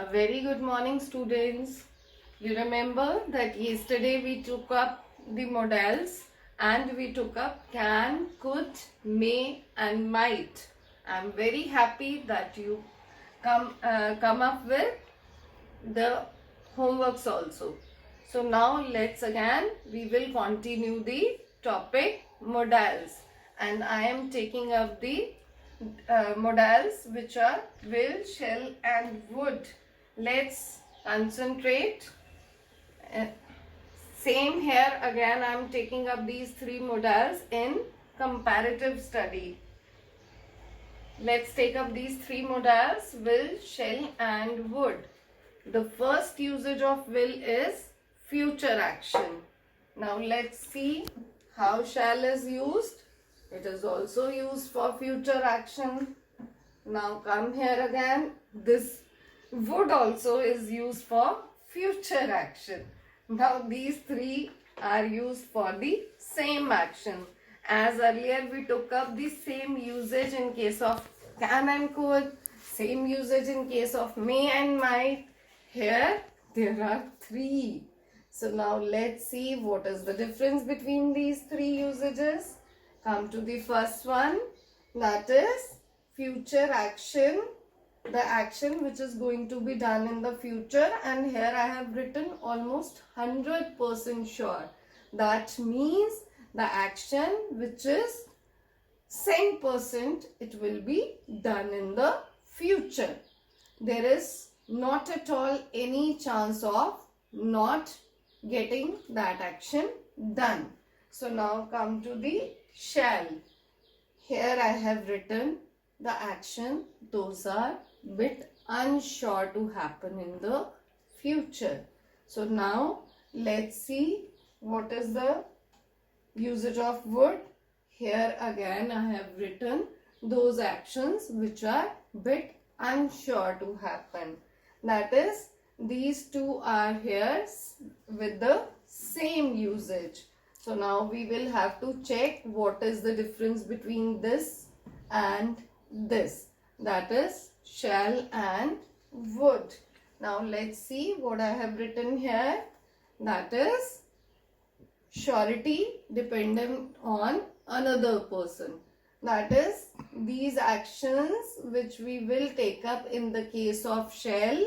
A very good morning, students. You remember that yesterday we took up the modals and we took up can, could, may and might. I'm very happy that you come up with the homeworks also. So now we will continue the topic modals, and I am taking up the modals which are will, shall and would. Let's concentrate. Same here again, I am taking up these three modals in comparative study. Let's take up these three modals: will, shall and would. The first usage of will is future action. Now let's see how shall is used. It is also used for future action. Now come here again. This would also is used for future action. Now these three are used for the same action. As earlier we took up the same usage in case of can and could, same usage in case of may and might. Here there are three. So now let's see what is the difference between these three usages. Come to the first one, that is future action, the action which is going to be done in the future, and here I have written almost 100% sure. That means the action which is 100% it will be done in the future. There is not at all any chance of not getting that action done. So now come to the shall. Here I have written the action, those are bit unsure to happen in the future. So now let's see what is the usage of would. Here again I have written those actions which are bit unsure to happen. That is, these two are here with the same usage. So now we will have to check what is the difference between this and this. That is shall and would. Now let's see what I have written here. That is surety dependent on another person. That is, these actions which we will take up in the case of shall,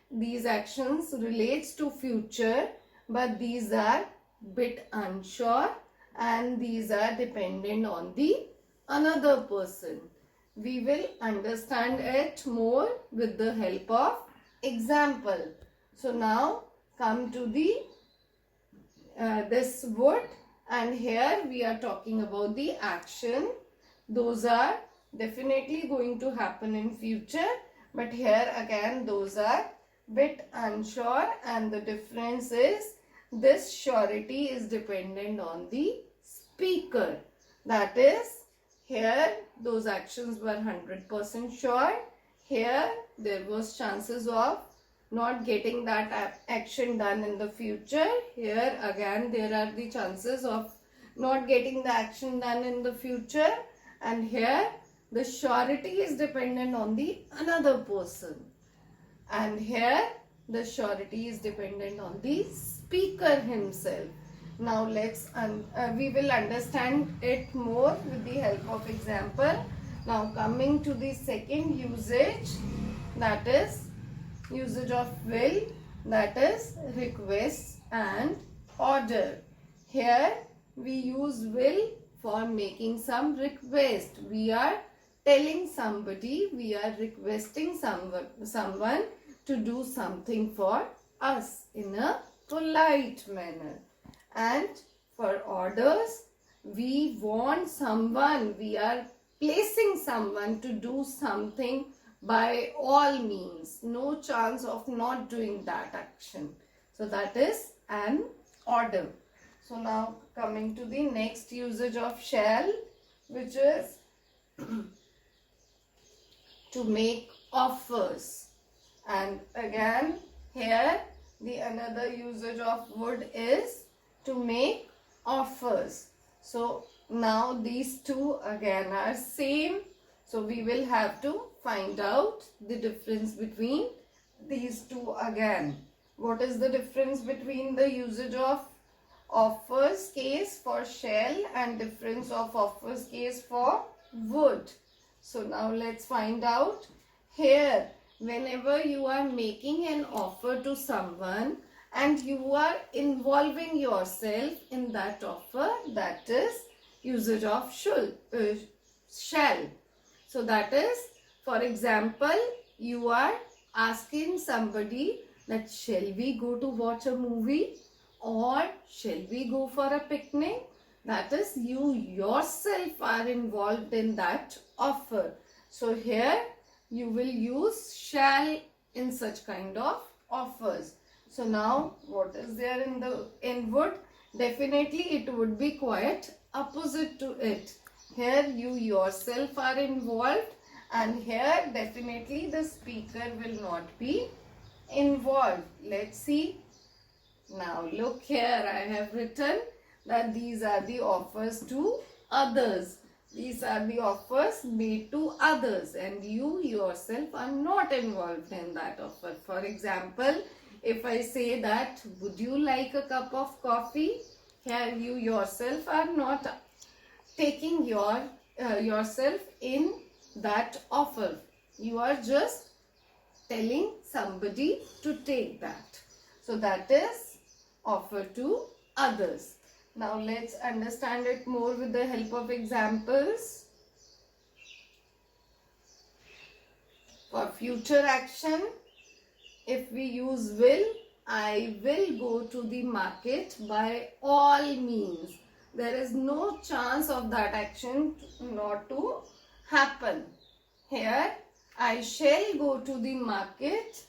these actions relates to future, but these are bit unsure and these are dependent on the another person. We will understand it more with the help of example. So now come to the this would, and here we are talking about the action. Those are definitely going to happen in future, but here again those are bit unsure, and the difference is this surety is dependent on the speaker. That is, here those actions were 100% sure. Here there was chances of not getting that action done in the future. Here again there are the chances of not getting the action done in the future, and here the surety is dependent on the another person, and here the surety is dependent on the speaker himself. Now we will understand it more with the help of example. Now coming to the second usage, that is usage of will, that is request and order. Here we use will for making some request. We are telling somebody, we are requesting someone to do something for us in a polite manner. And for orders, we want someone, we are placing someone to do something by all means. No chance of not doing that action. So that is an order. So now coming to the next usage of shall, which is to make offers. And again here the another usage of would is to make offers. So now these two again are same. So we will have to find out the difference between these two again. What is the difference between the usage of offers case for shall and difference of offers case for would? So now let's find out. Here, whenever you are making an offer to someone and you are involving yourself in that offer, that is usage of shall. So that is, for example, you are asking somebody that shall we go to watch a movie or shall we go for a picnic? That is, you yourself are involved in that offer. So here you will use shall in such kind of offers. So now what is there in would? Definitely it would be quite opposite to it. Here you yourself are involved, and here definitely the speaker will not be involved. Let's see. Now look here, I have written that these are the offers to others. These are the offers made to others and you yourself are not involved in that offer. For example, if I say that, would you like a cup of coffee? Here you yourself are not taking yourself in that offer. You are just telling somebody to take that. So that is offer to others. Now let's understand it more with the help of examples. For future action, if we use will, I will go to the market by all means. There is no chance of that action not to happen. Here, I shall go to the market,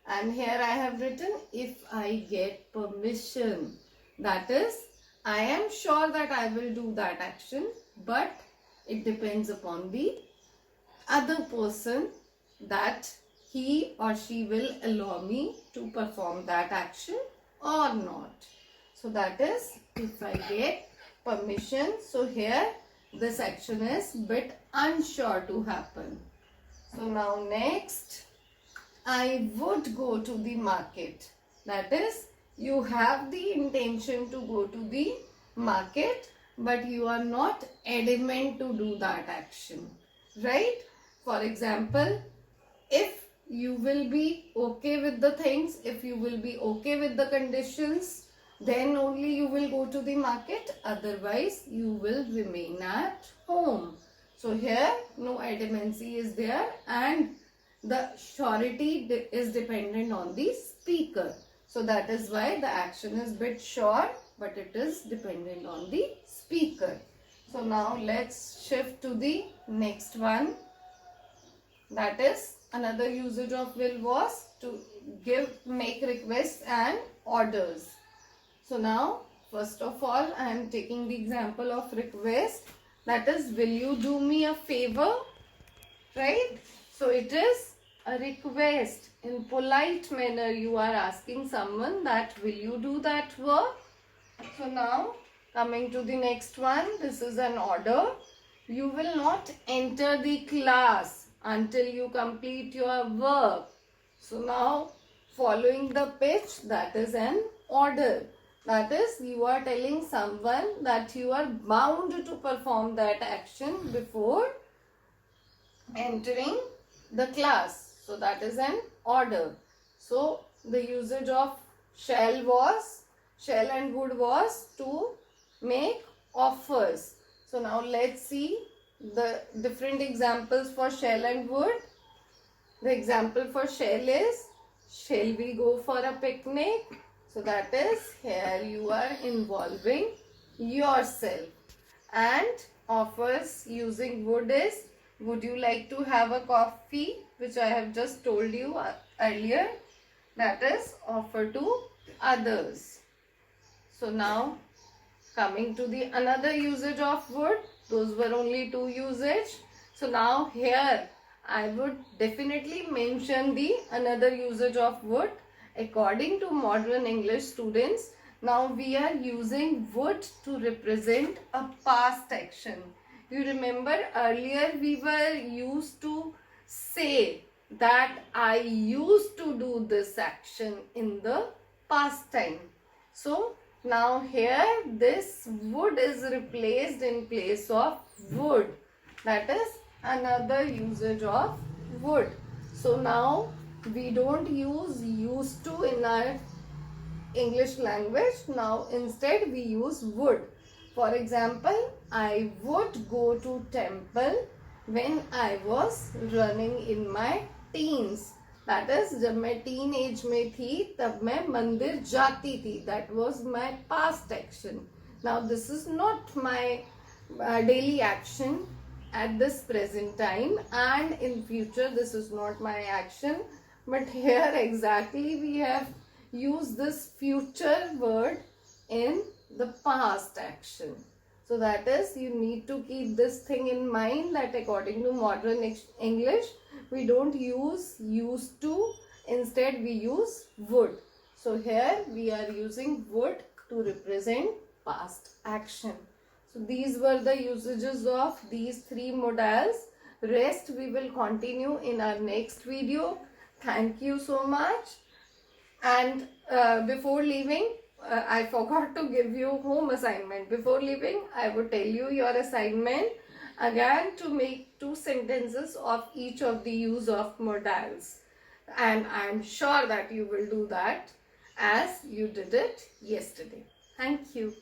and here I have written if I get permission. That is, I am sure that I will do that action, but it depends upon the other person that he or she will allow me to perform that action or not. So that is if I get permission. So here this action is bit unsure to happen. So now next, I would go to the market. That is, you have the intention to go to the market, but you are not adamant to do that action, right? For example, if you will be okay with the things, if you will be okay with the conditions, then only you will go to the market. Otherwise, you will remain at home. So here, no adamancy is there, and the surety is dependent on the speaker. So that is why the action is bit sure, but it is dependent on the speaker. So now let's shift to the next one. That is, another usage of will was to make requests and orders. So now, first of all, I am taking the example of request. That is, will you do me a favor? Right? So it is a request. In polite manner, you are asking someone that will you do that work? So now, coming to the next one, this is an order. You will not enter the class until you complete your work. So now, following the pitch, that is an order. That is, you are telling someone that you are bound to perform that action before entering the class. So that is an order. So the usage of shall and would was to make offers. So now let's see the different examples for shall and would. The example for shall is, shall we go for a picnic? So that is, here you are involving yourself. And offers using would is, would you like to have a coffee? Which I have just told you earlier. That is offer to others. So now coming to the another usage of would. Those were only two usage. So now here I would definitely mention the another usage of would. According to modern English students, now we are using would to represent a past action. You remember earlier we were used to say that I used to do this action in the past time. So now here this would is replaced in place of would. That is another usage of would. So now we don't use used to in our English language. Now instead we use would. For example, I would go to temple when I was running in my teens. That is, जब मैं teen age में थी तब मैं मंदिर जाती थी. That was my past action. Now this is not my daily action at this present time, and in future this is not my action. But here exactly we have used this future word in the past action. So that is, you need to keep this thing in mind, that according to modern English, we don't use used to, instead we use would. So here we are using would to represent past action. So these were the usages of these three modals. Rest we will continue in our next video. Thank you so much. And before leaving, I forgot to give you home assignment. Before leaving, I would tell you your assignment again to make 2 sentences of each of the use of modals. And I am sure that you will do that as you did it yesterday. Thank you.